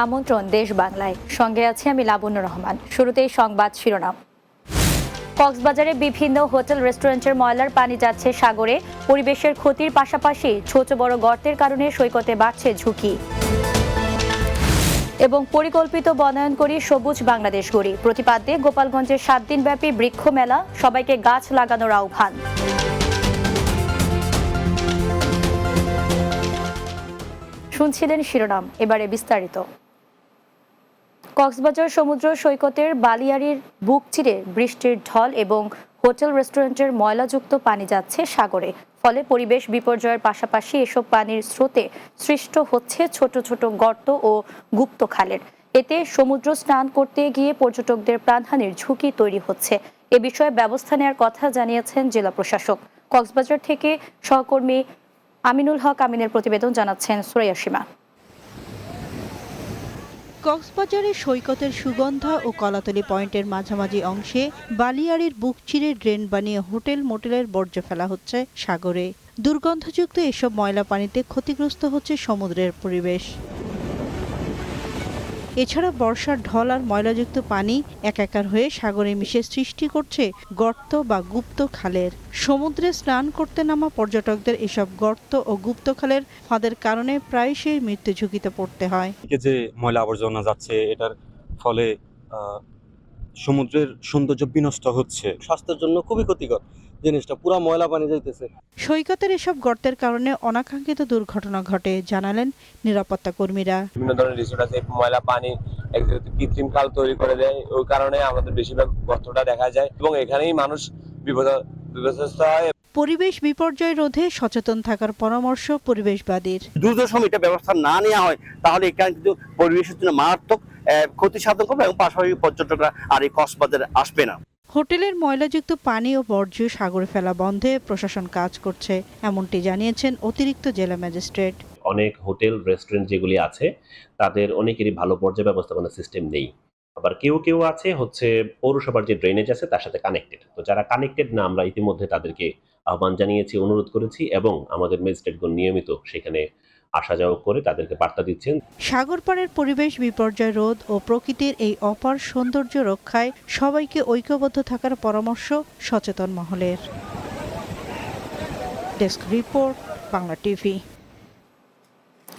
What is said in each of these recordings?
আমন্ত্রণ দেশ বাংলায়, সঙ্গে আছে আমি লাবণ্য রহমান। শুরুতেই সংবাদ শিরোনাম। কক্সবাজারে বিভিন্ন হোটেল রেস্টুরেন্টের ময়লার পানি যাচ্ছে সাগরে। পরিবেশের ক্ষতির পাশাপাশি ছোট বড় গর্তের কারণে সৈকতে বাড়ছে ঝুঁকি। এবং পরিকল্পিত বনায়ন করি সবুজ বাংলাদেশ গড়ি প্রতিপাদ্যে গোপালগঞ্জের 7 দিনব্যাপী বৃক্ষ মেলা, সবাইকে গাছ লাগানোর আহ্বান। শুনছিলেন শিরোনাম, এবারে বিস্তারিত। কক্সবাজার সমুদ্র সৈকতের বালিয়াড়ির বুক চিরে বৃষ্টির ঢল এবং হোটেল রেস্টুরেন্টের ময়লাযুক্ত পানি যাচ্ছে সাগরে। ফলে পরিবেশ বিপর্যয়ের পাশাপাশি এসব পানির স্রোতে সৃষ্ট হচ্ছে ছোট ছোট গর্ত ও গুপ্ত খালের। এতে সমুদ্র স্নান করতে গিয়ে পর্যটকদের প্রাণহানির ঝুঁকি তৈরি হচ্ছে। এ বিষয়ে ব্যবস্থা নেওয়ার কথা জানিয়েছেন জেলা প্রশাসক। কক্সবাজার থেকে সহকর্মী আমিনুল হক আমিনের প্রতিবেদন, জানাচ্ছেন সুরাইয়া সীমা। কক্সবাজারের সৈকতের সুগন্ধা ও কলাতলি পয়েন্টের মাঝামাঝি অংশে বালিয়াড়ির বুক চিরে ড্রেন বানিয়ে হোটেল মোটেলের বর্জ্য ফেলা হচ্ছে সাগরে। দুর্গন্ধযুক্ত এসব ময়লা পানিতে ক্ষতিগ্রস্ত হচ্ছে সমুদ্রের পরিবেশ। এছাড়া বর্ষার ঢল আর ময়লাযুক্ত পানি একাকার হয়ে সাগরে মিশে সৃষ্টি করছে গর্ত বা গুপ্ত খালের। সমুদ্রে স্নান করতে নামা পর্যটকদের এসব গর্ত ও গুপ্ত খালের ফাঁদের কারণে প্রায়শই মৃত্যু ঝুঁকিতে পড়তে হয়। যে ময়লা আবর্জনা যাচ্ছে, এটার ফলে সমুদ্রের সৌন্দর্য বিনষ্ট হচ্ছে, স্বাস্থ্যের জন্য খুবই ক্ষতিকর জিনিসটা, পুরো ময়লা পানি যাইতেছে। সৈকতের এসব গর্তের কারণে অনাকাঙ্ক্ষিত দুর্ঘটনা ঘটে, জানালেন নিরাপত্তা কর্মীরা। বিভিন্ন ধরনের রিসোর্ট আছে, ময়লা পানি কৃত্রিম খাল তৈরি করে দেয়, ওই কারণে আমাদের বেশিরভাগ গর্তটা দেখা যায় এবং এখানেই মানুষ বিপর্যস্ত হয়। পরিবেশ বিপর্যয় রোধে সচেতন থাকার পরামর্শ পরিবেশবাদীর। দ্রুত সময় এটা ব্যবস্থা না নেওয়া হয় তাহলে এখানে কিন্তু পরিবেশের জন্য মারাত্মক ক্ষতি সাধন করবে এবং পাশাপাশি পর্যটকরা আর এই কক্সবাজারে আসবে না। হোটেলের ময়লাযুক্ত পানি ও বর্জ্য সাগরে ফেলা বন্ধে প্রশাসন কাজ করছে, এমনটি জানিয়েছেন অতিরিক্ত জেলা ম্যাজিস্ট্রেট। অনেক হোটেল রেস্টুরেন্ট যেগুলি আছে তাদের অনেকেরই ভালো বর্জ্য ব্যবস্থাপনা সিস্টেম নেই। আবার কেউ কেউ আছে হচ্ছে পৌরসভার যে ড্রেনেজ আছে তার সাথে কানেক্টেড। তো যারা কানেক্টেড না, আমরা ইতিমধ্যে তাদেরকে আহ্বান জানিয়েছি, অনুরোধ করেছি এবং আমাদের ম্যাজিস্ট্রেটগণ নিয়মিত সেখানে আসা যাওয়া করে তাদেরকে বার্তা দিচ্ছেন। সাগর পাড়ের পরিবেশ বিপর্যয় রোধ ও প্রকৃতির এই অপার সৌন্দর্য রক্ষায় সবাইকে ঐক্যবদ্ধ থাকার পরামর্শ সচেতন মহলের। Desk report, Bangla TV.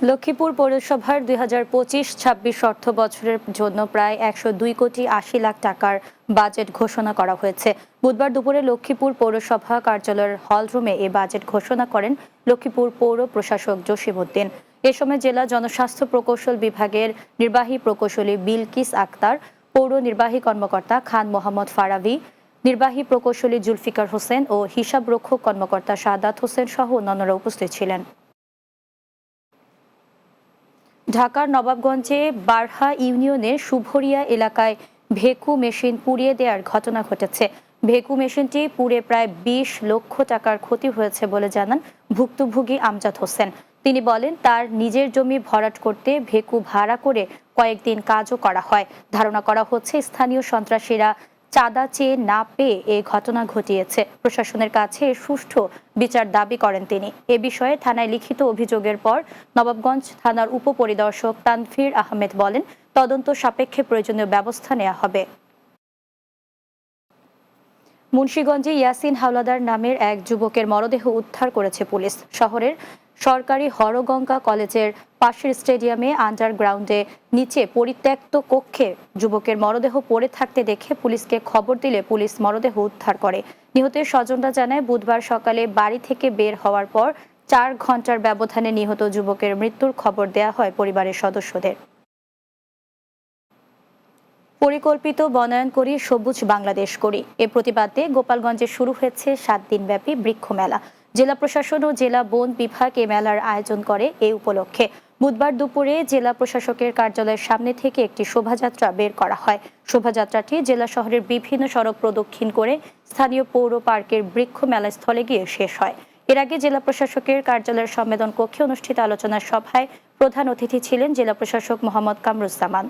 Lakshmipur পৌরসভার 2025-26 অর্থ বছরের জন্য প্রায় 102,80,00,000 টাকার বাজেট ঘোষণা করা হয়েছে। বুধবার দুপুরে লক্ষ্মীপুর পৌরসভা কার্যালয়ের হলরুমে এ বাজেট ঘোষণা করেন লক্ষ্মীপুর পৌর প্রশাসক জসিম উদ্দিন। এ সময় জেলা জনস্বাস্থ্য প্রকৌশল বিভাগের নির্বাহী প্রকৌশলী বিলকিস আক্তার, পৌর নির্বাহী কর্মকর্তা খান মোহাম্মদ ফারাবি, নির্বাহী প্রকৌশলী জুলফিকার হোসেন ও হিসাবরক্ষক কর্মকর্তা সাদাত হোসেন সহ অন্যান্যরা উপস্থিত ছিলেন। ঢাকার নবাবগঞ্জে বারহা ইউনিয়নের শুভরিয়া এলাকায় ভেকু মেশিন পুড়িয়ে দেওয়ার ঘটনা ঘটেছে। ভেকু মেশিনটি পুড়ে প্রায় 20 লক্ষ টাকার ক্ষতি হয়েছে বলে জানান ভুক্তভোগী আমজাদ হোসেন। তিনি বলেন, তার নিজের জমি ভরাট করতে ভেকু ভাড়া করে কয়েকদিন কাজও করা হয়। ধারণা করা হচ্ছে স্থানীয় সন্ত্রাসীরা চাঁদা চেয়ে না পেয়ে এই ঘটনা ঘটিয়েছে। প্রশাসনের কাছে সুষ্ঠু বিচার দাবি করেন তিনি। এ বিষয়ে থানায় লিখিত অভিযোগের পর নবাবগঞ্জ থানার উপপরিদর্শক তানভীর আহমেদ বলেন, তদন্ত সাপেক্ষে প্রয়োজনীয় ব্যবস্থা নেওয়া হবে। মুন্সিগঞ্জে ইয়াসিন হাওলাদার নামের এক যুবকের মরদেহ উদ্ধার করেছে পুলিশ। শহরের সরকারি হরগঙ্গা কলেজের পাশের স্টেডিয়ামে আন্ডারগ্রাউন্ডে নিচে পরিত্যক্ত কক্ষে যুবকের মরদেহ পড়ে থাকতে দেখে পুলিশকে খবর দিলে পুলিশ মরদেহ উদ্ধার করে। নিহতের স্বজনরা জানায়, বুধবার সকালে বাড়ি থেকে বের হওয়ার পর 4 ঘন্টার ব্যবধানে নিহত যুবকের মৃত্যুর খবর দেয়া হয় পরিবারের সদস্যদের। পরিকল্পিত বনায়ন করি সবুজ বাংলাদেশ করি এ প্রতিবাদে গোপালগঞ্জে শুরু হয়েছে 7 দিনব্যাপী বৃক্ষ মেলা। জেলা প্রশাসন ও জেলা বন বিভাগ এ মেলার আয়োজন করে। এই উপলক্ষে বুধবার দুপুরে জেলা প্রশাসকের কার্যালয়ের সামনে থেকে একটি শোভাযাত্রা বের করা হয়। শোভাযাত্রাটি জেলা শহরের বিভিন্ন সড়ক প্রদক্ষিণ করে স্থানীয় পৌর পার্কের বৃক্ষ মেলা স্থলে গিয়ে শেষ হয়। এর আগে জেলা প্রশাসকের কার্যালয়ের সম্মেলন কক্ষে অনুষ্ঠিত আলোচনা সভায় প্রধান অতিথি ছিলেন জেলা প্রশাসক মোহাম্মদ কামরুজ্জামান।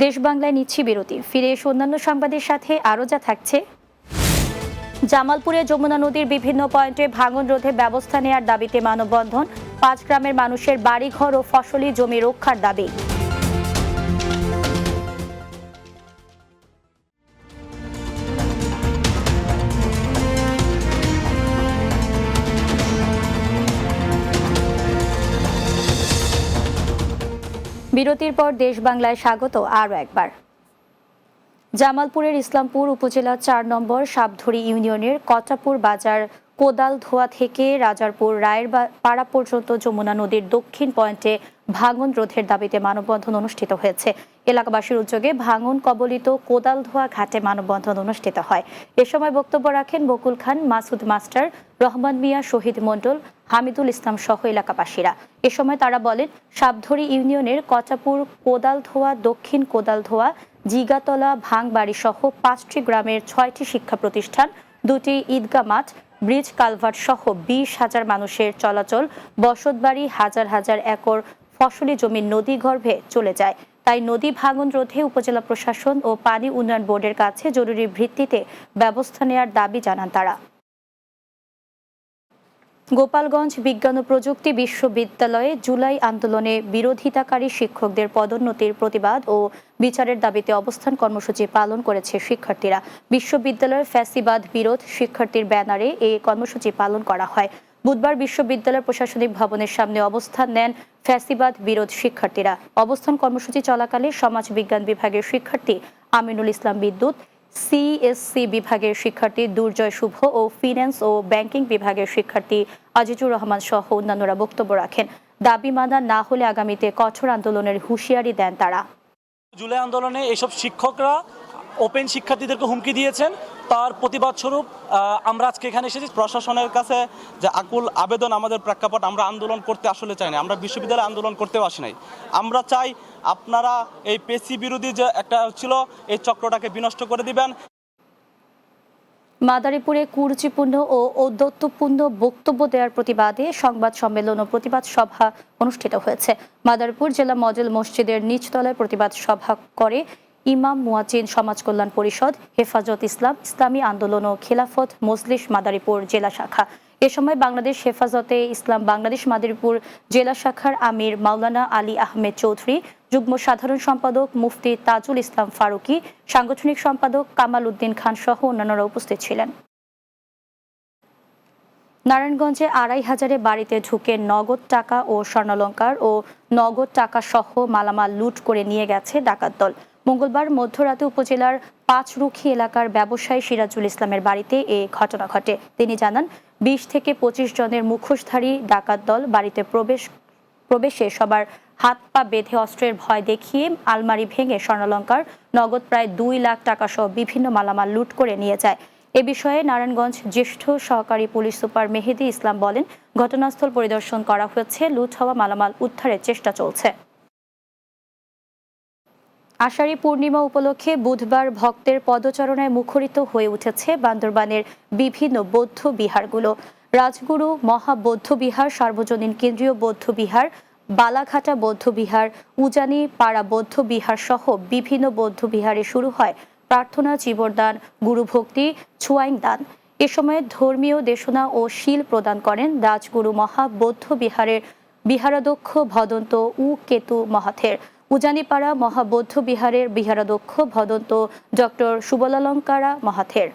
দেশ বাংলায় নিচ্ছি বিরতি, ফিরে এসে অন্যান্য সংবাদের সাথে আরও যা থাকছে। জামালপুরে যমুনা নদীর বিভিন্ন পয়েন্টে ভাঙন রোধে ব্যবস্থা নেওয়ার দাবিতে মানববন্ধন। 5 গ্রামের মানুষের বাড়িঘর ও ফসলি জমি রক্ষার দাবি। বিরতির পর দেশ বাংলায় স্বাগত আরও একবার। জামালপুরের ইসলামপুর উপজেলার 4 নম্বর সাবধরি ইউনিয়নের কটাপুর বাজার কোদালধোয়া থেকে রাজারপুর রায়ের পাড়া পর্যন্ত যমুনা নদীর দক্ষিণ পয়েন্টে ভাঙন রোধের দাবিতে মানববন্ধন অনুষ্ঠিত হয়েছে। এলাকাবাসীর উদ্যোগে ভাঙন কবলিত কোদালধোয়া ঘাটে মানববন্ধন অনুষ্ঠিত হয়। এ সময় বক্তব্য রাখেন বকুল খান, মাসুদ মাস্টার, রহমান মিয়া, শহীদ মণ্ডল, হামিদুল ইসলাম সহ এলাকাবাসীরা। এ সময় তারা বলেন, সাবধরি ইউনিয়নের কটাপুর, কোদালধোয়া, দক্ষিণ কোদালধোয়া, জিগাতলা, ভাঙবাড়ি সহ 5টি গ্রামের 6টি শিক্ষা প্রতিষ্ঠান, 2টি ঈদগাহ মাঠ, ব্রিজ কালভার্ট সহ 20,000 মানুষের চলাচল, বসতবাড়ি, হাজার হাজার একর ফসলি জমি নদী গর্ভে চলে যায়। তাই নদী ভাঙন রোধে উপজেলা প্রশাসন ও পানি উন্নয়ন বোর্ডের কাছে জরুরি ভিত্তিতে ব্যবস্থা নেওয়ার দাবি জানান তারা। গোপালগঞ্জ বিজ্ঞান ও প্রযুক্তি বিশ্ববিদ্যালয়ে জুলাই আন্দোলনে বিরোধিতাকারী শিক্ষকদের পদোন্নতির প্রতিবাদ ও বিচারের দাবিতে অবস্থান কর্মসূচি পালন করেছে শিক্ষার্থীরা। বিশ্ববিদ্যালয়ের ফ্যাসিবাদ বিরোধ শিক্ষার্থীর ব্যানারে এই কর্মসূচি পালন করা হয়। বুধবার বিশ্ববিদ্যালয় প্রশাসনিক ভবনের সামনে অবস্থান নেন ফ্যাসিবাদ বিরোধ শিক্ষার্থীরা। অবস্থান কর্মসূচি চলাকালে সমাজ বিজ্ঞান বিভাগের শিক্ষার্থী আমিনুল ইসলাম বিদ্যুৎ, সিএসসি বিভাগের শিক্ষার্থী দুর্জয় শুভ ও ফিন্যান্স ও ব্যাংকিং বিভাগের শিক্ষার্থী আজিজুর রহমান সহ অন্যান্যরা বক্তব্য রাখেন। দাবি মানা না হলে আগামীতে কঠোর আন্দোলনের হুঁশিয়ারি দেন তারা। জুলাই আন্দোলনে এসব শিক্ষকরা ওপেন শিক্ষার্থীদেরকে হুমকি দিয়েছেন। তার প্রতিবাদ স্বরূপ আমরা আজকে এখানে এসেছি। প্রশাসনের কাছে যে আকুল আবেদন, আমাদের প্রেক্ষাপট, আমরা আন্দোলন করতে আসলে চাই না, আমরা বিশ্ববিদ্যালয়ে আন্দোলন করতেও আসি নাই। আমরা চাই আপনারা এই পেশি বিরোধী যে একটা ছিল এই চক্রটাকে বিনষ্ট করে দিবেন। মাদারীপুরে কুরুচিপূর্ণ ও ঔদ্ধত্যপূর্ণ বক্তব্য দেওয়ার প্রতিবাদে সংবাদ সম্মেলন ও প্রতিবাদ সভা অনুষ্ঠিত হয়েছে। মাদারীপুর জেলা মডেল মসজিদের নিচতলায় প্রতিবাদ সভা করে ইমাম মুয়াজ্জিন সমাজ কল্যাণ পরিষদ, হেফাজত ইসলাম, ইসলামী আন্দোলন ও খেলাফত মজলিস মাদারীপুর জেলা শাখা। এ সময় বাংলাদেশ হেফাজতে ইসলাম বাংলাদেশ মাদারীপুর জেলা শাখার আমির মাওলানা আলী আহমেদ চৌধুরী, যুগ্ম সাধারণ সম্পাদক মুফতি তাজুল ইসলাম ফারুকী, সাংগঠনিক সম্পাদক কামাল উদ্দিন খান সহ অন্যান্যরা উপস্থিত ছিলেন। নারায়ণগঞ্জে 2,500 বাড়িতে ঢুকে নগদ টাকা ও স্বর্ণালংকার ও নগদ টাকা সহ মালামাল লুট করে নিয়ে গেছে ডাকাত দল। মঙ্গলবার মধ্যরাতে উপজেলার 5রুখি এলাকার ব্যবসায়ী সিরাজুল ইসলামের বাড়িতে এ ঘটনা ঘটে। তিনি জানান, 20 থেকে 25 জনের মুখোশধারী ডাকাত দল বাড়িতে প্রবেশে সবার হাত পা বেঁধে অস্ত্রের ভয় দেখিয়ে আলমারি ভেঙে স্বর্ণালংকার, নগদ প্রায় 2 লাখ টাকা সহ বিভিন্ন মালামাল লুট করে নিয়ে যায়। এ বিষয়ে নারায়ণগঞ্জ জ্যেষ্ঠ সহকারী পুলিশ সুপার মেহেদি ইসলাম বলেন, ঘটনাস্থল পরিদর্শন করা হয়েছে, লুট হওয়া মালামাল উদ্ধারের চেষ্টা চলছে। আষাঢ়ী পূর্ণিমা উপলক্ষে বুধবার ভক্তের পদচারণায় মুখরিত হয়ে উঠেছে বান্দরবানের বিভিন্ন বৌদ্ধ বিহারগুলো। রাজগুরু মহাবৌদ্ধ বিহার, সার্বজনীন কেন্দ্রীয় বৌদ্ধ বিহার, বালাঘাটা বৌদ্ধ বিহার, উজানি পাড়া বৌদ্ধ বিহার সহ বিভিন্ন বৌদ্ধ বিহারে শুরু হয় প্রার্থনা, চিবরদান, গুরুভক্তি, ছুয়াইং দান। এ সময় ধর্মীয় দেশনা ও শীল প্রদান করেন রাজগুরু মহাবৌদ্ধ বিহারের বিহারাধ্যক্ষ ভদন্ত উ কেতু মহাথের। উজানিপাড়া মহাবৌদ্ধ বিহারের বিহারাধ্যক্ষ ভদন্ত ডক্টর সুবলালঙ্কারা মহাথের।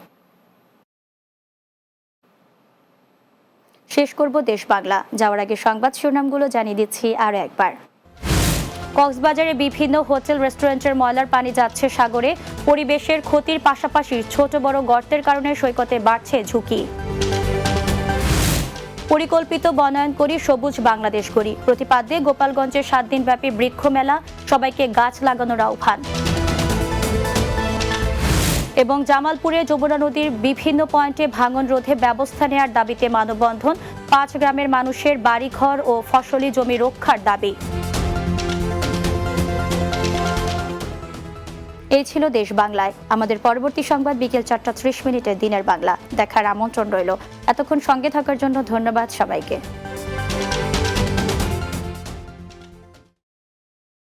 শেষ করব দেশ বাংলা। যাওয়ার আগে সংবাদ শিরোনামগুলো জানিয়ে দিচ্ছি আরও একবার। কক্সবাজারে বিভিন্ন হোটেল রেস্টুরেন্টের ময়লার পানি যাচ্ছে সাগরে। পরিবেশের ক্ষতির পাশাপাশি ছোট বড় গর্তের কারণে সৈকতে বাড়ছে ঝুঁকি। পরিকল্পিত বনায়ন করি, সবুজ বাংলাদেশ গড়ি প্রতিপাদ্যে গোপালগঞ্জের 7 দিনব্যাপী বৃক্ষ মেলা, সবাইকে গাছ লাগানোর আহ্বান। এবং জামালপুরে যমুনা নদীর বিভিন্ন পয়েন্টে ভাঙন রোধে ব্যবস্থা নেওয়ার দাবিতে মানববন্ধন, 5 গ্রামের মানুষের বাড়িঘর ও ফসলি জমি রক্ষার দাবি। এই ছিল দেশ বাংলায়। আমাদের পরবর্তী সংবাদ বিকেল 4:30 দিনের বাংলা দেখার আমন্ত্রণ রইল। এতক্ষণ সঙ্গে থাকার জন্য ধন্যবাদ সবাইকে।